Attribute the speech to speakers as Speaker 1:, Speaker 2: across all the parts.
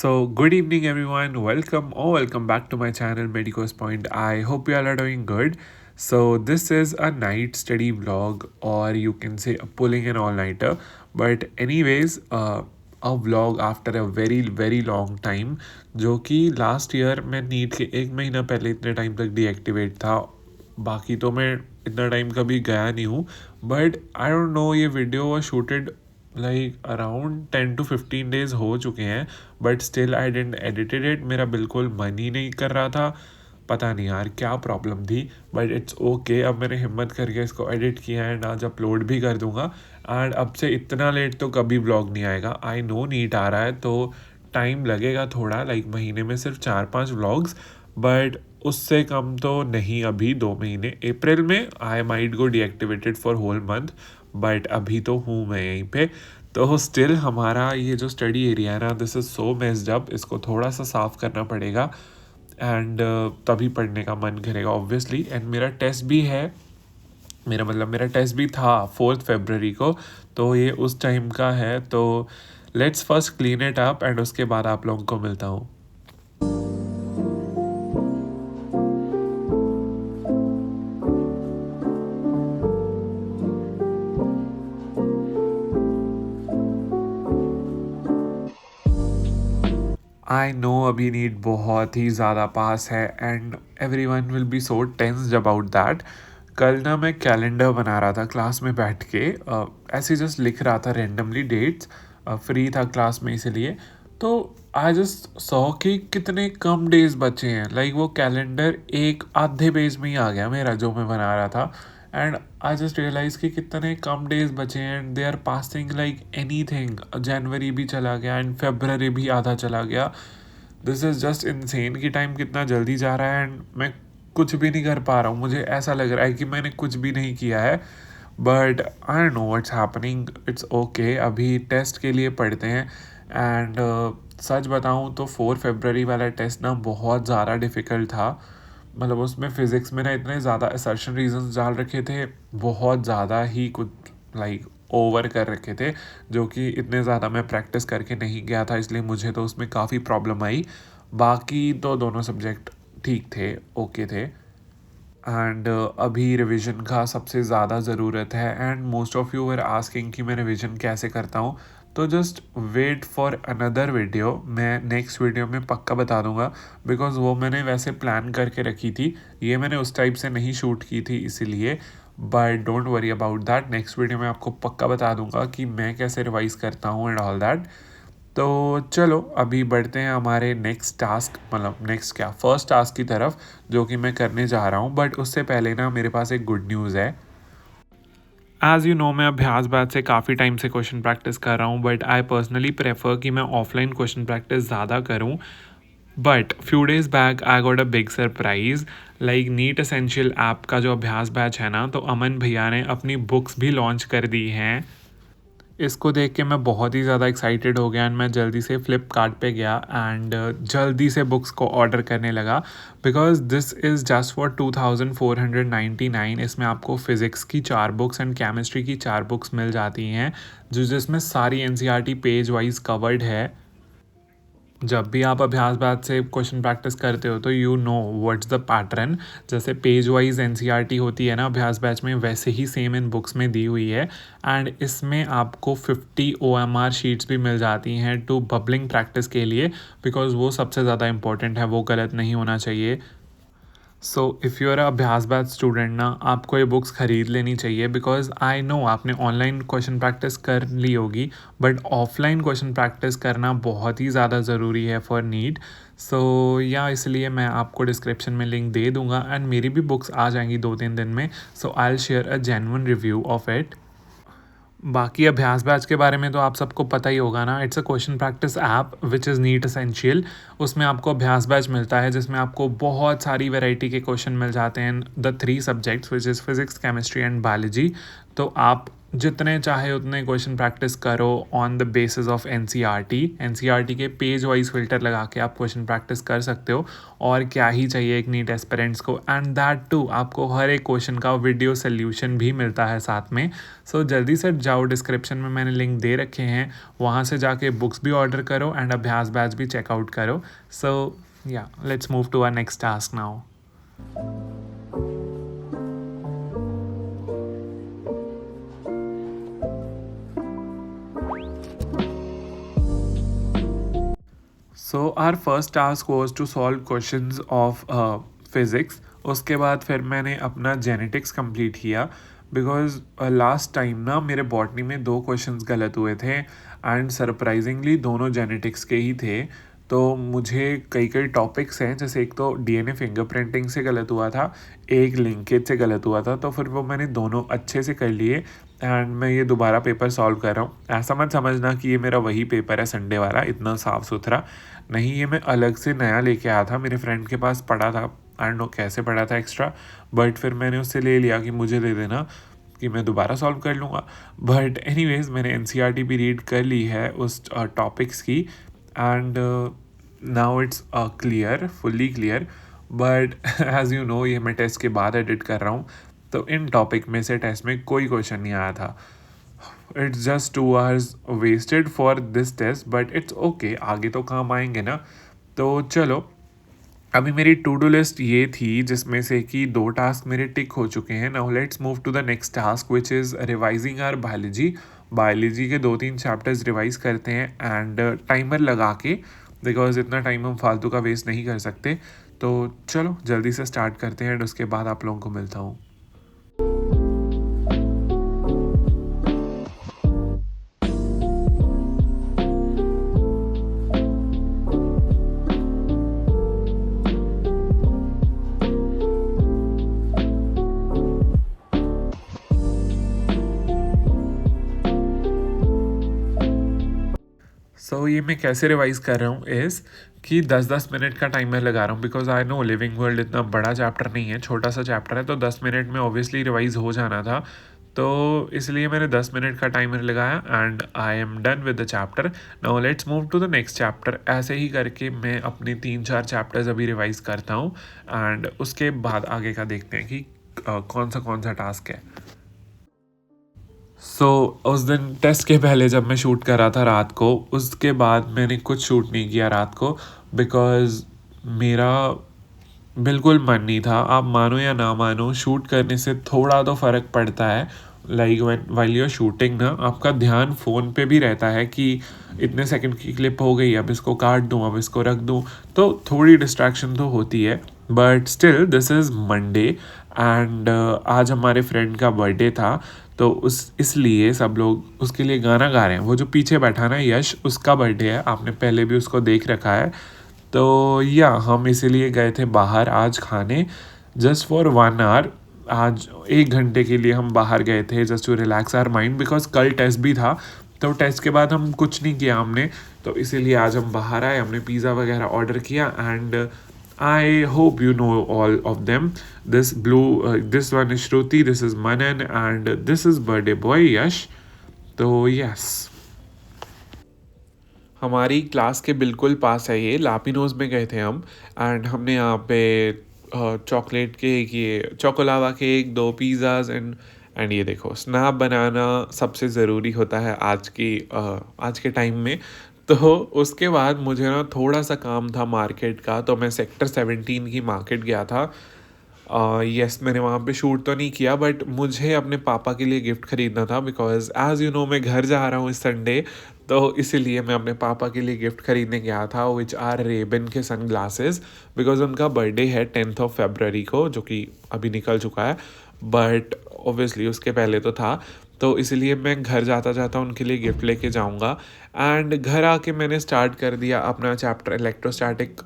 Speaker 1: Good evening, everyone. Welcome back to my channel, Medicos Point. I hope you all are doing good. This is a night study vlog, or you can say a pulling an all nighter. But, anyways, a vlog after a very long time, जो कि last year मैं NEET के एक महीना पहले इतने time तक deactivate था. बाकी तो मैं इतना टाइम कभी गया नहीं हूँ. बट आई डोंट नो, ये video was shooted like around 10 to 15 days हो चुके हैं. But still I didn't edited it. मेरा बिल्कुल मन ही नहीं कर रहा था. पता नहीं यार क्या प्रॉब्लम थी. But it's okay. अब मैंने हिम्मत करके इसको एडिट किया है, आज अपलोड भी कर दूंगा. एंड अब से इतना लेट तो कभी व्लॉग नहीं आएगा. आई नो नीट आ रहा है तो टाइम लगेगा थोड़ा, लाइक महीने में सिर्फ 4-5 व्लॉग्स. बट उससे कम तो नहीं. अभी 2 महीने अप्रैल में I might go deactivated for whole month. But अभी तो हूँ मैं यहीं पे. तो स्टिल हमारा ये जो स्टडी एरिया है ना, this is so messed up. इसको थोड़ा सा साफ़ करना पड़ेगा. एंड तभी पढ़ने का मन करेगा ऑब्वियसली. एंड मेरा टेस्ट भी है. मेरा टेस्ट भी था 4 फरवरी को. तो ये उस टाइम का है. तो let's first clean it up and उसके बाद आप लोगों को मिलता हूँ. आई नो अभी नीट बहुत ही ज़्यादा पास है and every one will be so tensed about that. कल ना मैं कैलेंडर बना रहा था क्लास में बैठ के. ऐसे जस्ट लिख रहा था रेंडमली डेट्स. फ्री था क्लास में इसीलिए. तो आई जस्ट सॉ कि कितने कम डेज बचे हैं. लाइक वो कैलेंडर एक आधे पेज में ही आ गया मेरा जो मैं बना रहा था. एंड आई जस्ट रियलाइज कि कितने कम डेज बचे हैं and they are passing like anything. जनवरी भी चला गया एंड फेब्रवरी भी आधा चला गया. दिस इज़ जस्ट इनसेन कि टाइम कितना जल्दी जा रहा है एंड मैं कुछ भी नहीं कर पा रहा हूँ. मुझे ऐसा लग रहा है कि मैंने कुछ भी नहीं किया है. But I don't know what's happening. It's okay. अभी टेस्ट के लिए पढ़ते हैं. एंड सच बताऊँ तो 4 फरवरी वाला टेस्ट ना बहुत ज़्यादा डिफ़िकल्ट था. मतलब उसमें फ़िज़िक्स में ना इतने ज़्यादा असर्शन रीजंस डाल रखे थे. बहुत ज़्यादा ही कुछ लाइक ओवर कर रखे थे, जो कि इतने ज़्यादा मैं प्रैक्टिस करके नहीं गया था. इसलिए मुझे तो उसमें काफ़ी प्रॉब्लम आई. बाकी तो दोनों सब्जेक्ट ठीक थे, ओके थे. एंड अभी रिवीजन का सबसे ज़्यादा ज़रूरत है. And most of you were asking कि मैं रिवीजन कैसे करता हूँ. तो just wait for another video. मैं नेक्स्ट वीडियो में पक्का बता दूंगा. बिकॉज वो मैंने वैसे प्लान करके रखी थी. ये मैंने उस टाइप से नहीं शूट की थी इसीलिए. But don't worry about that. Next video में आपको पक्का बता दूंगा कि मैं कैसे रिवाइज करता हूँ एंड ऑल दैट. तो चलो अभी बढ़ते हैं हमारे नेक्स्ट टास्क, मतलब नेक्स्ट क्या, फर्स्ट टास्क की तरफ, जो कि मैं करने जा रहा हूँ. बट उससे पहले ना मेरे पास एक गुड न्यूज़ है. एज़ यू नो मैं अभ्यास बैच से काफ़ी टाइम से क्वेश्चन प्रैक्टिस कर रहा हूँ. बट आई पर्सनली प्रेफर कि मैं ऑफलाइन क्वेश्चन प्रैक्टिस ज़्यादा करूँ. But few days back I got a big surprise. Like NEET essential app का जो अभ्यास बैच है ना, तो अमन भैया ने अपनी बुक्स भी लॉन्च कर दी हैं. इसको देख के मैं बहुत ही ज़्यादा एक्साइटेड हो गया एंड मैं जल्दी से फ्लिपकार्ट पे गया एंड जल्दी से बुक्स को ऑर्डर करने लगा. Because this is just for 2499. इसमें आपको फ़िज़िक्स की 4 बुक्स एंड केमिस्ट्री की 4 बुक्स मिल जाती हैं, जिसमें सारी एनसीईआरटी पेज वाइज कवर्ड है. जब भी आप अभ्यास बैच से क्वेश्चन प्रैक्टिस करते हो तो you know what's the pattern. जैसे पेज वाइज एनसीईआरटी होती है ना अभ्यास बैच में, वैसे ही सेम इन बुक्स में दी हुई है. एंड इसमें आपको 50 OMR शीट्स भी मिल जाती हैं टू बबलिंग प्रैक्टिस के लिए. बिकॉज वो सबसे ज़्यादा इंपॉर्टेंट है, वो गलत नहीं होना चाहिए. सो इफ़ यू आर अभ्यास बैच स्टूडेंट ना, आपको ये बुक्स ख़रीद लेनी चाहिए. बिकॉज आई नो आपने ऑनलाइन क्वेश्चन प्रैक्टिस कर ली होगी, बट ऑफलाइन क्वेश्चन प्रैक्टिस करना बहुत ही ज़्यादा ज़रूरी है फॉर नीट. सो या इसलिए मैं आपको डिस्क्रिप्शन में लिंक दे दूँगा एंड मेरी भी बुक्स आ जाएंगी 2-3 दिन में. So I will share a genuine review of it. बाकी अभ्यास बैच के बारे में तो आप सबको पता ही होगा ना. It's a question practice app which is NEET essential. उसमें आपको अभ्यास बैच मिलता है जिसमें आपको बहुत सारी वैरायटी के क्वेश्चन मिल जाते हैं. The 3 subjects which is physics, chemistry and biology. तो आप जितने चाहे उतने क्वेश्चन प्रैक्टिस करो on the basis of NCERT के पेज वाइज फिल्टर लगा के आप क्वेश्चन प्रैक्टिस कर सकते हो। और क्या ही चाहिए एक नीट एस्पिरेंट्स को, एंड दैट टू आपको हर एक क्वेश्चन का वीडियो सोल्यूशन भी मिलता है साथ में। सो जल्दी से जाओ, डिस्क्रिप्शन में मैंने लिंक दे रखे हैं, वहाँ से जाके बुक्स भी ऑर्डर करो एंड अभ्यास बैच भी चेकआउट करो। So yeah let's move to our next task now. So our first task was to solve questions of physics. उसके बाद फिर मैंने अपना जेनेटिक्स कंप्लीट किया, बिकॉज लास्ट टाइम ना मेरे बॉटनी में 2 क्वेश्चंस गलत हुए थे एंड सरप्राइजिंगली दोनों जेनेटिक्स के ही थे। तो मुझे कई कई टॉपिक्स हैं, जैसे एक तो डीएनए फिंगरप्रिंटिंग से गलत हुआ था, एक लिंकेज से गलत हुआ था, तो फिर वो मैंने दोनों अच्छे से कर लिए एंड मैं ये दोबारा पेपर सॉल्व कर रहा हूँ। ऐसा मत समझना कि ये मेरा वही पेपर है संडे वाला, इतना साफ़ सुथरा नहीं, ये मैं अलग से नया लेके आया था, मेरे फ्रेंड के पास पड़ा था, आई नो कैसे पड़ा था एक्स्ट्रा, बट फिर मैंने उससे ले लिया कि मुझे दे देना कि मैं दोबारा सॉल्व कर लूँगा। बट एनीवेज मैंने एनसीईआरटी भी रीड कर ली है उस टॉपिक्स की and now it's clear, fully clear. But as you know ये मैं टेस्ट के बाद एडिट कर रहा हूँ, तो इन टॉपिक में से टेस्ट में कोई क्वेश्चन नहीं आया था। It's just 2 hours wasted for this test, but it's okay, आगे तो काम आएंगे ना। तो चलो, अभी मेरी टू डू लिस्ट ये थी जिसमें से कि 2 टास्क मेरे टिक हो चुके हैं। Now let's move to the next task which is revising our biology के 2-3 चैप्टर्स रिवाइज करते हैं एंड टाइमर लगा के, बिकॉज इतना टाइम हम फालतू का वेस्ट नहीं कर सकते। तो चलो जल्दी से स्टार्ट करते हैं एंड उसके बाद आप लोगों को मिलता हूँ। सो ये मैं कैसे रिवाइज कर रहा हूँ इस कि 10-10 मिनट का टाइमर लगा रहा हूँ, because I know living world इतना बड़ा चैप्टर नहीं है, छोटा सा चैप्टर है, तो 10 मिनट में ऑब्वियसली रिवाइज हो जाना था। तो इसलिए मैंने 10 मिनट का टाइमर लगाया and I am done with the chapter. Now let's move to the next chapter. ऐसे ही करके मैं अपने 3-4 चैप्टर्स अभी रिवाइज करता हूँ एंड उसके बाद आगे का देखते हैं कि कौन सा टास्क है। सो उस दिन टेस्ट के पहले जब मैं शूट कर रहा था रात को, उसके बाद मैंने कुछ शूट नहीं किया रात को, बिकॉज़ मेरा बिल्कुल मन नहीं था। आप मानो या ना मानो, शूट करने से थोड़ा तो फ़र्क पड़ता है। Like while you are shooting ना, आपका ध्यान फ़ोन पे भी रहता है कि इतने सेकंड की क्लिप हो गई, अब इसको काट दूँ, अब इसको रख दूँ, तो थोड़ी डिस्ट्रैक्शन तो होती है। But still this is Monday and आज हमारे फ्रेंड का बर्थडे था, तो उस इसलिए सब लोग उसके लिए गाना गा रहे हैं। वो जो पीछे बैठा ना यश, उसका बर्थडे है, आपने पहले भी उसको देख रखा है। तो या हम इसीलिए गए थे बाहर आज खाने, जस्ट फॉर 1 hour। आज 1 घंटे के लिए हम बाहर गए थे just to relax our mind, because कल टेस्ट भी था, तो टेस्ट के बाद हम कुछ नहीं किया हमने, तो इसीलिए आज हम बाहर आए, हमने पिज़्ज़ा वगैरह ऑर्डर किया and I hope you know all of them. This one is Shruti, this is Manan and this is birthday boy Yash. तो यस, हमारी क्लास के बिल्कुल पास है ये, लापिनोज में गए थे हम एंड हमने यहाँ पे चॉकलेट केक, ये चोकोलावा केक, 2 पिज़्ज़ाज एंड ये देखो, स्नैप बनाना सबसे ज़रूरी होता है आज के टाइम में। तो उसके बाद मुझे ना थोड़ा सा काम था मार्केट का, तो मैं सेक्टर 17 की मार्केट गया था। यस, मैंने वहाँ पे शूट तो नहीं किया, बट मुझे अपने पापा के लिए गिफ्ट ख़रीदना था, बिकॉज एज़ यू नो मैं घर जा रहा हूँ इस संडे, तो इसीलिए मैं अपने पापा के लिए गिफ्ट ख़रीदने गया था, विच आर रेबन के सन ग्लासेस, बिकॉज उनका बर्थडे है 10th of February को, जो कि अभी निकल चुका है, बट ऑब्वियसली उसके पहले तो था, तो इसलिए मैं घर जाता जाता उनके लिए गिफ्ट लेके जाऊंगा। एंड घर आके मैंने स्टार्ट कर दिया अपना चैप्टर इलेक्ट्रोस्टैटिक,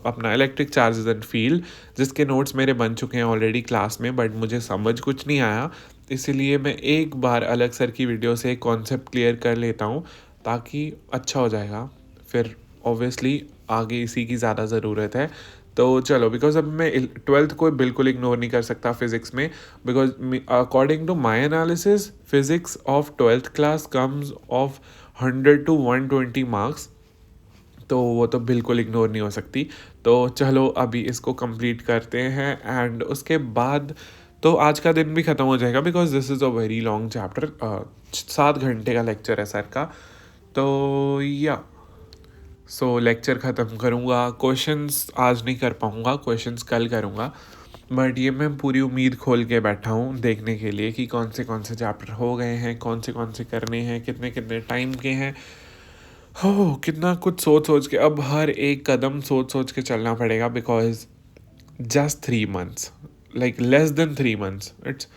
Speaker 1: अपना इलेक्ट्रिक चार्जेस एंड फील्ड, जिसके नोट्स मेरे बन चुके हैं ऑलरेडी क्लास में, बट मुझे समझ कुछ नहीं आया, इसीलिए मैं एक बार अलग सर की वीडियो से कॉन्सेप्ट क्लियर कर लेता हूँ, ताकि अच्छा हो जाएगा। फिर ऑब्वियसली आगे इसी की ज़्यादा ज़रूरत है, तो चलो, बिकॉज अब मैं 12th को बिल्कुल इग्नोर नहीं कर सकता फिजिक्स में, because according to my analysis physics of 12th class comes of 100 to 120 marks, तो वो तो बिल्कुल इग्नोर नहीं हो सकती। तो चलो अभी इसको कंप्लीट करते हैं एंड उसके बाद तो आज का दिन भी ख़त्म हो जाएगा, because this is a very long chapter. 7 घंटे का लेक्चर है सर का। तो या सो लेक्चर ख़त्म करूँगा, क्वेश्चंस आज नहीं कर पाऊँगा, क्वेश्चंस कल करूँगा। बट ये मैं पूरी उम्मीद खोल के बैठा हूँ देखने के लिए कि कौन से चैप्टर हो गए हैं, कौन से करने हैं, कितने कितने टाइम के हैं। हो कितना कुछ सोच सोच के, अब हर एक कदम सोच सोच के चलना पड़ेगा, because just 3 months, like less than 3 months, it's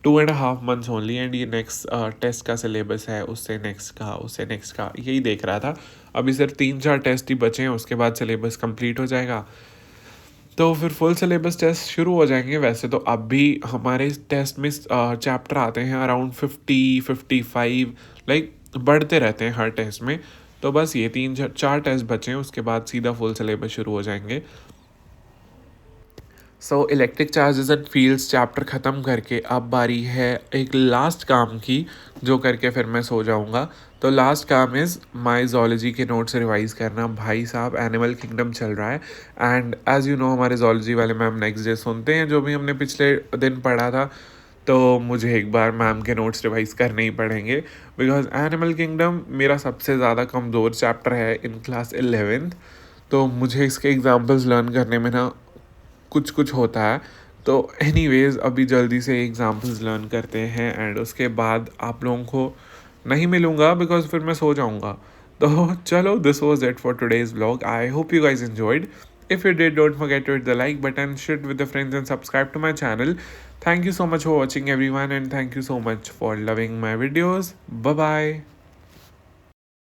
Speaker 1: 2.5 months only. And ये नेक्स्ट टेस्ट का सिलेबस है, उससे नेक्स्ट का यही देख रहा था। अभी सिर्फ 3-4 टेस्ट ही बचे हैं, उसके बाद सिलेबस कंप्लीट हो जाएगा, तो फिर फुल सिलेबस टेस्ट शुरू हो जाएंगे। वैसे तो अब भी हमारे टेस्ट में चैप्टर आते हैं अराउंड 50-55, लाइक बढ़ते रहते हैं हर टेस्ट में। तो बस ये 3-4 टेस्ट बचे हैं, उसके बाद सीधा फुल सिलेबस शुरू हो जाएंगे। So electric charges and fields chapter ख़त्म करके अब बारी है एक लास्ट काम की, जो करके फिर मैं सो जाऊंगा। तो लास्ट काम इज़ माई जोलॉजी के नोट्स रिवाइज करना। भाई साहब एनिमल किंगडम चल रहा है, एंड एज़ यू नो हमारे जोलॉजी वाले मैम नेक्स्ट डे सुनते हैं जो भी हमने पिछले दिन पढ़ा था। तो मुझे एक बार मैम के नोट्स रिवाइज करने ही पड़ेंगे, बिकॉज एनिमल किंगडम मेरा सबसे ज़्यादा कमज़ोर चैप्टर है इन क्लास 11th। तो मुझे इसके एग्जाम्पल्स लर्न करने में ना कुछ कुछ होता है। तो एनीवेज अभी जल्दी से एग्जाम्पल्स लर्न करते हैं एंड उसके बाद आप लोगों को नहीं मिलूँगा, बिकॉज फिर मैं सो जाऊँगा। तो चलो, this was it for today's vlog. I hope you guys enjoyed. If you did, don't forget to hit the like button, share it with the friends and subscribe to my channel. Thank you so much for watching everyone, and thank you so much for loving my videos. Bye bye.